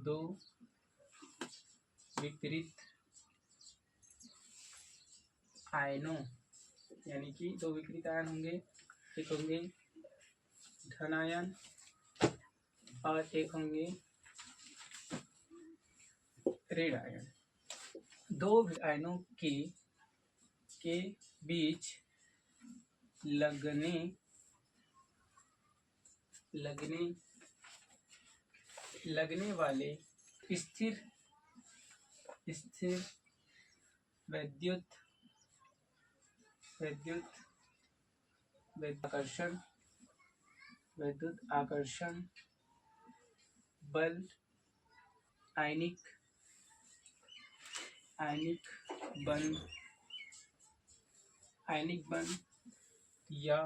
दो विपरीत आयनों, यानी कि दो विपरीत आयन होंगे, एक होंगे धन आयन और एक होंगे ऋण आयन। दो आयनों के बीच लगने वाले स्थिर विद्युत आकर्षण बल आयनिक बंध या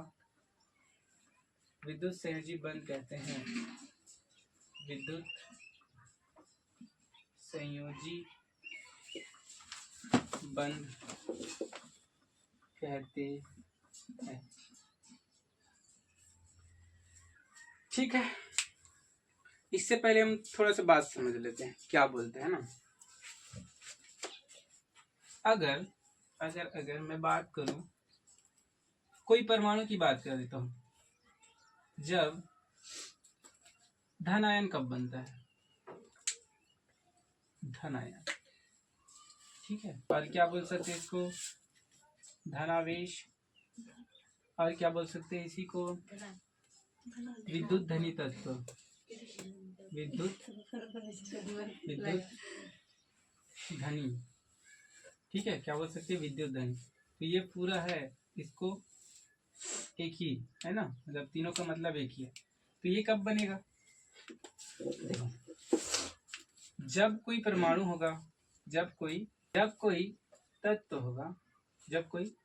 विद्युत संयोजी बंध कहते हैं। विद्युत संयोजी बंध कहते हैं। ठीक है, इससे पहले हम थोड़ा सा बात समझ लेते हैं क्या बोलते हैं ना। अगर मैं बात करूं, कोई परमाणु की बात कर देता हूं, जब धन आयन कब बनता है? धन आयन, ठीक है। और क्या बोल सकते हैं इसको? धनावेश। और क्या बोल सकते हैं इसी को? विद्युत धनी तत्व, विद्युत धनी, ठीक है। क्या बोल सकते हैं? विद्युत धनी। तो ये पूरा है, इसको एक ही है ना, मतलब तीनों का मतलब एक ही है। तो ये कब बनेगा? देखो, जब कोई परमाणु होगा, जब कोई तत्व होगा, जब कोई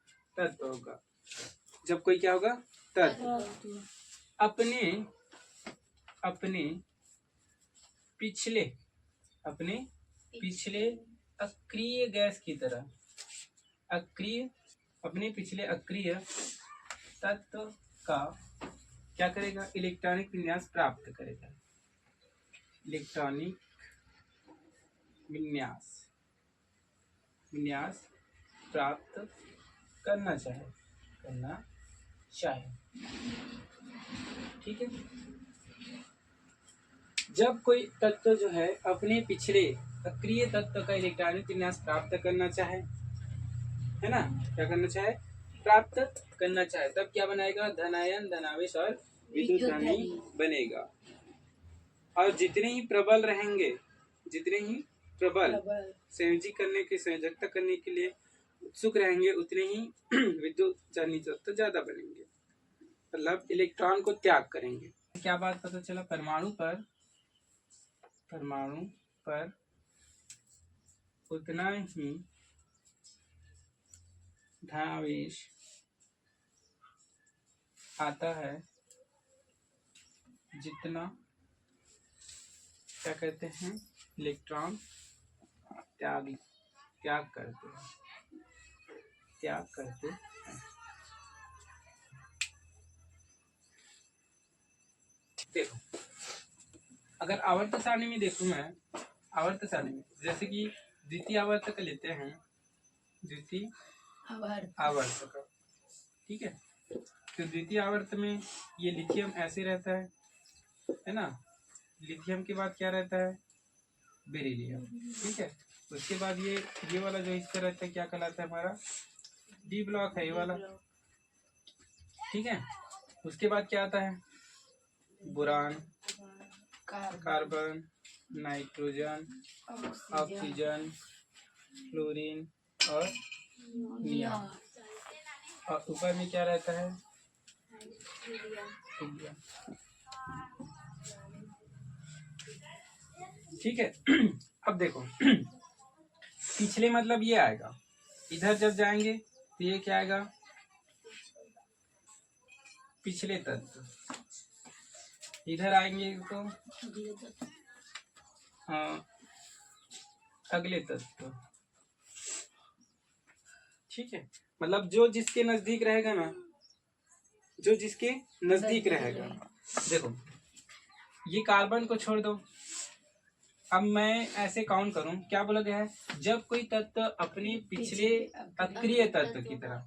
क्या होगा? तत्व अपने पिछले अक्रिय गैस की तरह, अपने पिछले अक्रिय तत्व का क्या करेगा? इलेक्ट्रॉनिक विन्यास प्राप्त करेगा। इलेक्ट्रॉनिक विन्यास प्राप्त करना चाहे, ठीक है। जब कोई तत्व जो है अपने पिछले अक्रिय तत्व का इलेक्ट्रॉनिक विन्यास प्राप्त करना चाहे, है ना, क्या करना चाहे? प्राप्त करना चाहे, तब क्या बनाएगा? धनायन, धनावेश और विद्युत धनी बनेगा। और जितने ही प्रबल रहेंगे, संयोजी करने के, संयोजकता करने के लिए उत्सुक रहेंगे, उतने ही विद्युत धनी तत्व ज्यादा बनेंगे, मतलब इलेक्ट्रॉन को त्याग करेंगे। क्या बात पता चला? परमाणु पर उतना ही धनावेश आता है जितना, क्या कहते हैं, इलेक्ट्रॉन त्याग करते हैं। देखो, अगर आवर्त सारणी में देखूं मैं, आवर्त सारणी में जैसे कि द्वितीय आवर्तक लेते हैं, द्वितीय आवर्तक, ठीक है। तो द्वितीय आवर्त में ये लिथियम ऐसे रहता है ना। लिथियम के बाद क्या रहता है? बेरिलियम, ठीक है। उसके बाद ये वाला जो हिस्सा रहता है क्या कहलाता है? हमारा डी ब्लॉक है, ये वाला, ठीक है। उसके बाद क्या आता है? Boron, carbon, nitrogen, oxygen, fluorine और नियॉन। और ऊपर में क्या रहता है? हीलियम, ठीक है। अब देखो, पिछले मतलब ये आएगा, इधर जब जाएंगे तो ये क्या आएगा? पिछले तत्व। इधर आएंगे तो अगले तत्व, ठीक है। मतलब जो जिसके नजदीक रहेगा ना, जो जिसके नजदीक रहेगा। देखो, ये कार्बन को छोड़ दो, अब मैं ऐसे काउंट करूं, क्या बोला गया है, जब कोई तत्व अपने पिछले अक्रिय तत्व की तरह,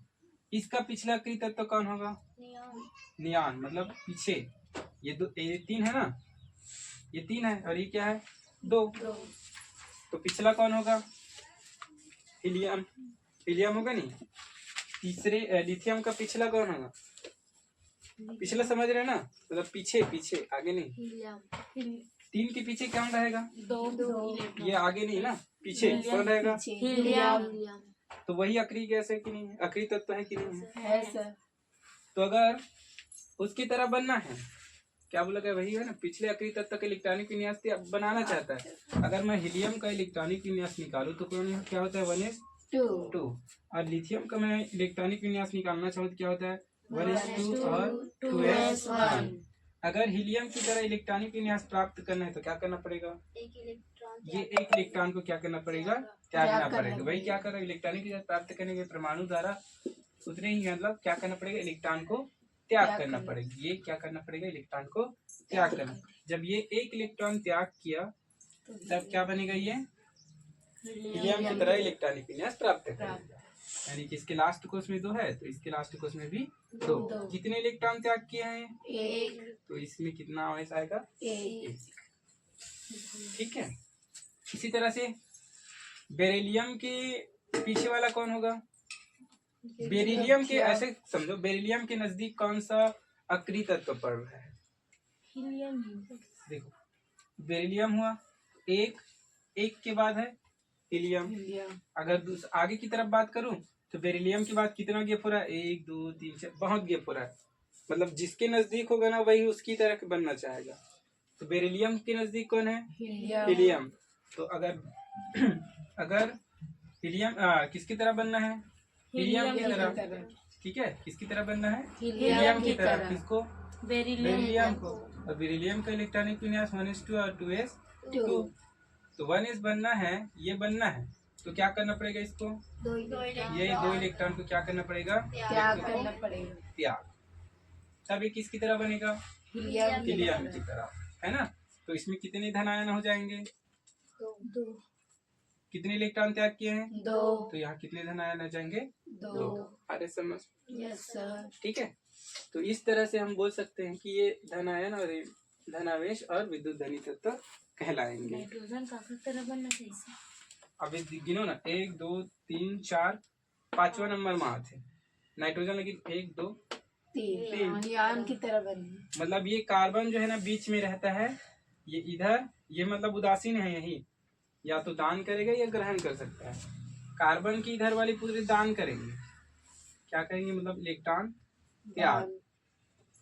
इसका पिछला अक्रिय तत्व कौन होगा, नियान, मतलब पीछे, ये दो, ये 3 है ना, ये 3 है और ये क्या है 2, तो पिछला कौन होगा, हीलियम, हीलियम होगा नहीं, तीसरे लिथियम का पिछला कौन होगा, पिछला समझ रहे हैं ना, मतलब पीछे, पीछे आगे नहीं, 3 के पीछे क्या रहेगा, 2, ये आगे नहीं ना, पीछे कौन रहेगा, हीलियम, तो वही अक्रिय गैस है कि नहीं है, अक्रिय तत्व है कि नहीं है सर। तो अगर उसकी तरह बनना है, क्या बोला गया, वही है ना, पिछले अक्रिय तत्व का इलेक्ट्रॉनिक विन्यास बनाना चाहता है, अगर मैं हीलियम का इलेक्ट्रॉनिक विन्यास निकालू तो क्या होता है 1s2, और लिथियम का मैं इलेक्ट्रॉनिक विन्यास निकालना चाहूँ तो क्या होता है 1s2 और 2s1। अगर हीलियम की तरह इलेक्ट्रॉनिक विन्यास प्राप्त करना है तो क्या करना पड़ेगा, ये एक इलेक्ट्रॉन को क्या करना पड़ेगा, त्यागना पड़ेगा। वही क्या कर रहा है, इलेक्ट्रॉनिक विन्यास प्राप्त करने के परमाणु द्वारा उतने ही, मतलब क्या करना पड़ेगा, इलेक्ट्रॉन को त्याग करना पड़ेगा, ये क्या करना पड़ेगा, इलेक्ट्रॉन को त्याग करना। जब ये एक इलेक्ट्रॉन त्याग किया तब क्या बनेगा, ये हीलियम की तरह इलेक्ट्रॉनिक विन्यास प्राप्त करेगा, यानी कि इसके लास्ट कोष में 2 है तो इसके लास्ट कोष में भी 2। कितने इलेक्ट्रॉन त्याग किए हैं, 1, तो इसमें कितना आवेश आएगा, 1। ठीक है। इसी तरह से बेरिलियम के पीछे वाला कौन होगा, बेरिलियम के, ऐसे समझो बेरिलियम के नजदीक कौन सा अक्रिय तत्व पड़ रहा है, देखो बेरिलियम हुआ, एक के बाद है हीलियम। अगर आगे की तरफ बात करूं तो बेरिलियम के बाद कितना गैप हो रहा है, 1 2 3 4, बहुत गैप हो रहा है, मतलब जिसके नजदीक होगा ना वही उसकी तरह बनना चाहेगा। तो बेरिलियम के नजदीक कौन है, हीलियम। तो अगर हीलियम किसकी तरह बनना है, हीलियम की तरह, ठीक है, किसकी तरह बनना है, हीलियम की तरह, किसको, बेरिलियम को। और बेरिलियम का इलेक्ट्रॉनिक विन्यास 1s2 और 2s2, तो 1s बनना है, ये बनना है, तो क्या करना पड़ेगा इसको, ये 2 इलेक्ट्रॉन को क्या करना पड़ेगा, त्याग करना पड़ेगा, त्याग, तब ये किसकी तरह बनेगा, हीलियम की तरह, है ना। तो इसमें कितने धन आयन हो जाएंगे, 2। कितने इलेक्ट्रॉन त्याग किए हैं, 2, तो यहाँ कितने धन आयन आ जाएंगे, 2। अरे समझ, यस सर, ठीक है। तो इस तरह से हम बोल सकते हैं कि ये धन आयन और धनावेश और विद्युत धनी तत्व कहलाएंगे। नाइट्रोजन का तरह बनना चाहिए, अभी गिनो ना, 1 2 3 4, 5वां नंबर में आते नाइट्रोजन, लेकिन 1 2 3 नियान की तरह बनी, मतलब ये कार्बन जो है ना बीच में रहता है, ये इधर, ये मतलब उदासीन है, यही या तो दान करेगा या ग्रहण कर सकता है। कार्बन की इधर वाली पूरी दान करेंगे, क्या करेंगे, मतलब इलेक्ट्रॉन त्याग,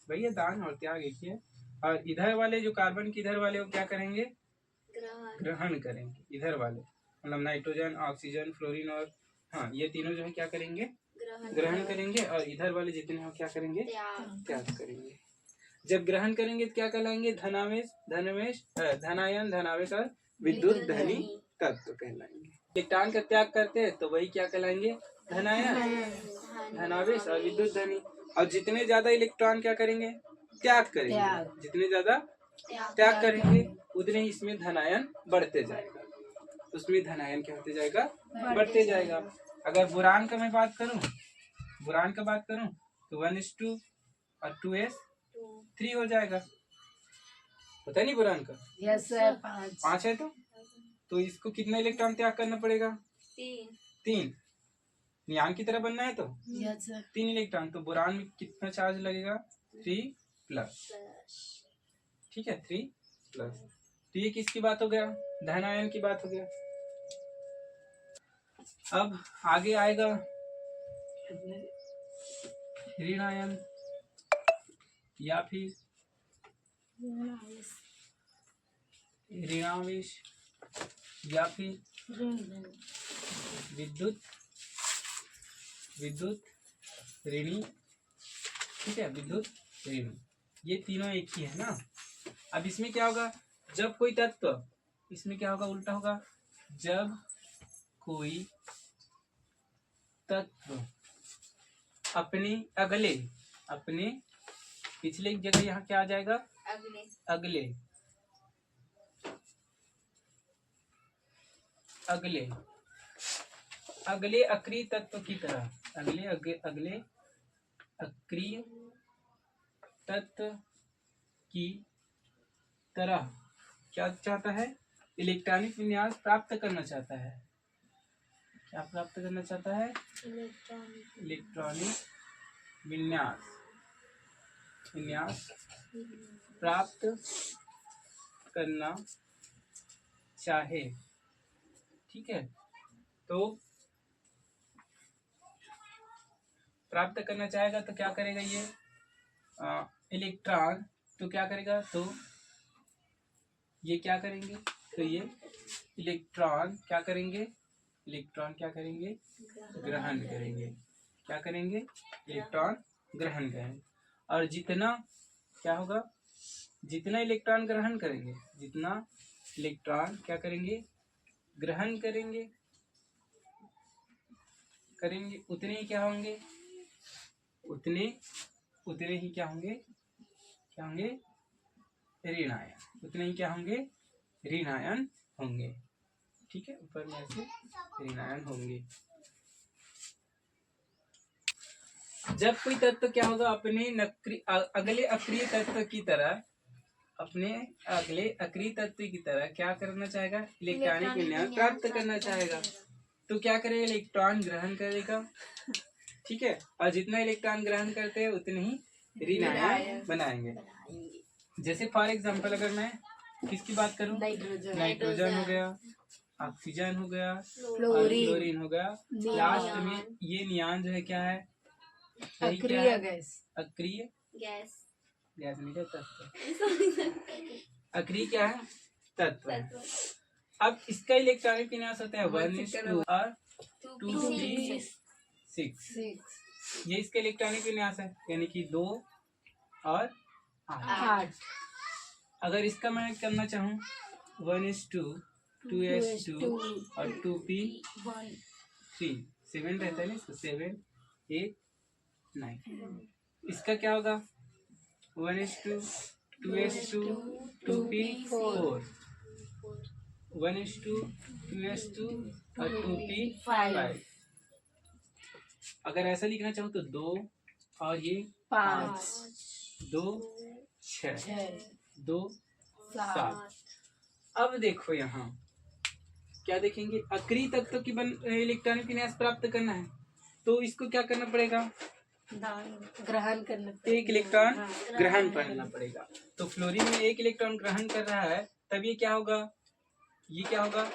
भैया दान और त्याग एक ही है। और इधर वाले जो कार्बन की इधर वाले वो क्या करेंगे, ग्रहण करेंगे, इधर वाले मतलब नाइट्रोजन ऑक्सीजन फ्लोरीन और हाँ, ये तीनों जो है क्या करेंगे, ग्रहण करेंगे, और इधर वाले जितने हो क्या करेंगे, त्याग करेंगे। जब ग्रहण करेंगे तो क्या कहलाएंगे, धनावेश, धनवेश, धनायन, धनावेश और विद्युत धनी तत्व कहलाएंगे। इलेक्ट्रॉन का त्याग करते हैं तो वही क्या कहलाएंगे, धनायन, धनावेश और विद्युत धनी। और जितने ज्यादा इलेक्ट्रॉन क्या करेंगे, त्याग करेंगे, जितने ज्यादा त्याग करेंगे उतने ही इसमें धनायन बढ़ते जाएगा, उसमें धनायन क्या होते जाएगा, बढ़ते जाएगा। अगर बोरान का मैं बात करूं, बोरान का बात करूं तो 1s2 और 2s3 हो जाएगा, पता नहीं बोरान का, यस सर, 5 है। तो इसको कितना इलेक्ट्रॉन त्याग करना पड़ेगा, 3। नियान की तरह बनना है तो यस सर, 3 इलेक्ट्रॉन। तो बोरान में कितना चार्ज लगेगा, 3+, ठीक है, 3+। तो ये किसकी बात हो गया, धनायन की बात हो गया। अब आगे आएगा ऋणायन या फिर ऋणावेश या फिर विद्युत ऋणी, ठीक है, विद्युत ऋणी, ये तीनों एक ही है ना। अब इसमें क्या होगा, जब कोई तत्व, इसमें क्या होगा, उल्टा होगा, जब कोई तत्व अपने पिछले जगह यहाँ क्या आ जाएगा, अगले अगले अगले अक्रिय तत्व की तरह, अगले अक्रिय तत्व की तरह क्या चाहता है? इलेक्ट्रॉनिक विन्यास प्राप्त करना चाहता है। क्या प्राप्त करना चाहता है? इलेक्ट्रॉनिक विन्यास प्राप्त करना चाहे। ठीक है, तो प्राप्त करना चाहेगा तो क्या करेगा ये इलेक्ट्रॉन, तो क्या करेगा, तो ये क्या करेंगे, तो ये इलेक्ट्रॉन क्या करेंगे, इलेक्ट्रॉन क्या करेंगे, ग्रहण करेंगे। क्या करेंगे? इलेक्ट्रॉन ग्रहण करेंगे। और जितना क्या होगा, जितना इलेक्ट्रॉन ग्रहण करेंगे, जितना इलेक्ट्रॉन क्या करेंगे, ग्रहण करेंगे उतने ही क्या होंगे, उतने ही क्या होंगे, ऋण आयन, उतने ही क्या होंगे, ऋण आयन होंगे। ठीक है, ऊपर में ऐसे ऋण आयन होंगे। जब कोई तत्व क्या होगा, अपने अगले अक्रिय तत्व की तरह, अपने अगले अक्रिय तत्व की तरह क्या करना चाहेगा, इलेक्ट्रॉनिक विन्यास प्राप्त करना चाहेगा। तो क्या करेगा, इलेक्ट्रॉन ग्रहण करेगा। ठीक है, और जितना इलेक्ट्रॉन ग्रहण करते हैं उतने ही ऋण आयन बनाएंगे। जैसे फॉर एग्जांपल अगर मैं किसकी बात करूं, नाइट्रोजन हो गया, ऑक्सीजन हो गया, फ्लोरीन हो गया, लास्ट में ये नियान जो है क्या है, अक्रिय गैस नहीं रहता, अक्रिय क्या है, तत्व है। अब इसका इलेक्ट्रॉनिक विन्यास होता है 1:2 और 2p6। ये इसका इलेक्ट्रॉनिक विन्यास है, यानी कि 2 और 8। अगर इसका मैं करना चाहूँ 1:2, 2s2 और 2p3, 7 रहता है ना इसको, 7, 8, 9। इसका क्या होगा, 1:2, 2s2, 2p4, 1:2, 2s2 और 2p5। अगर ऐसा लिखना चाहूँ तो 2 और ये 5, 2 6, 2 7। अब देखो यहाँ क्या देखेंगे, अक्रिय तत्व की इलेक्ट्रॉनिक विन्यास प्राप्त करना है, तो इसको क्या करना पड़ेगा, ग्रहण करना, एक इलेक्ट्रॉन ग्रहण करना पड़ेगा। तो फ्लोरीन में एक इलेक्ट्रॉन ग्रहण कर रहा है, तब ये क्या होगा, ये क्या होगा,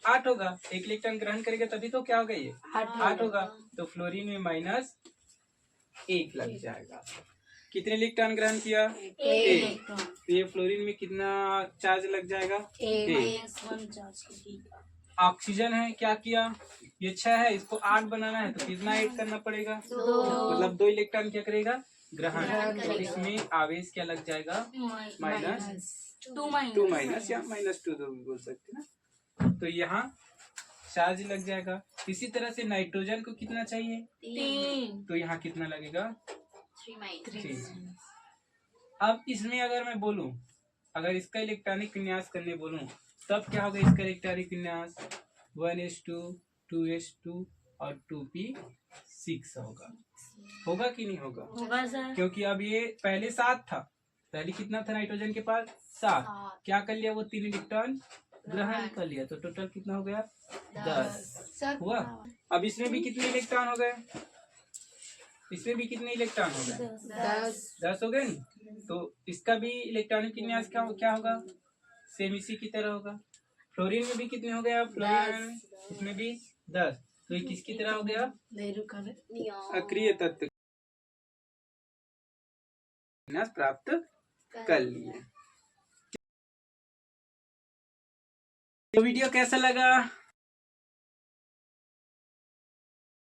8 होगा। एक इलेक्ट्रॉन ग्रहण करेगा तभी तो क्या होगा, ये 8 होगा। तो फ्लोरीन में -1 लग जाएगा। कितने इलेक्ट्रॉन ग्रहण किया, 1। तो ये फ्लोरीन में कितना चार्ज लग जाएगा, 1। ऑक्सीजन है, क्या किया, ये 6 है, इसको 8 बनाना है तो कितना ऐड करना पड़ेगा, 2। मतलब 2 इलेक्ट्रॉन क्या करेगा, ग्रहण। तो इसमें आवेश क्या लग जाएगा, -2 माइनस या -2 तो भी बोल सकते ना। तो यहाँ चार्ज लग जाएगा। इसी तरह से नाइट्रोजन को कितना चाहिए, 3। तो यहाँ कितना लगेगा, 3। अब इसमें अगर मैं बोलूं, अगर इसका इलेक्ट्रॉनिक विन्यास करने बोलूं, तब क्या होगा, इसका इलेक्ट्रॉनिक विन्यास 1:2, 2s2 और 2p6 होगा कि नहीं होगा, होगा सर। क्योंकि अब ये पहले 7 था, पहले कितना था नाइट्रोजन के पास, 7। क्या कर लिया, वो 3 इलेक्ट्रॉन ग्रहण कर लिया, तो टोटल कितना हो गया, 10 हुआ। अब इसमें भी कितने इलेक्ट्रॉन हो गए, इसमें भी कितने इलेक्ट्रॉन हो गए, 10 हो गए नहीं। तो इसका भी इलेक्ट्रॉनिक विन्यास क्या होगा, सेम इसी की तरह होगा। फ्लोरीन में भी कितने हो गया, फ्लोरीन इसमें भी 10। तो ये किसकी तरह हो गया, अक्रिय तत्व विन्यास प्राप्त कर लिए। तो वीडियो कैसा लगा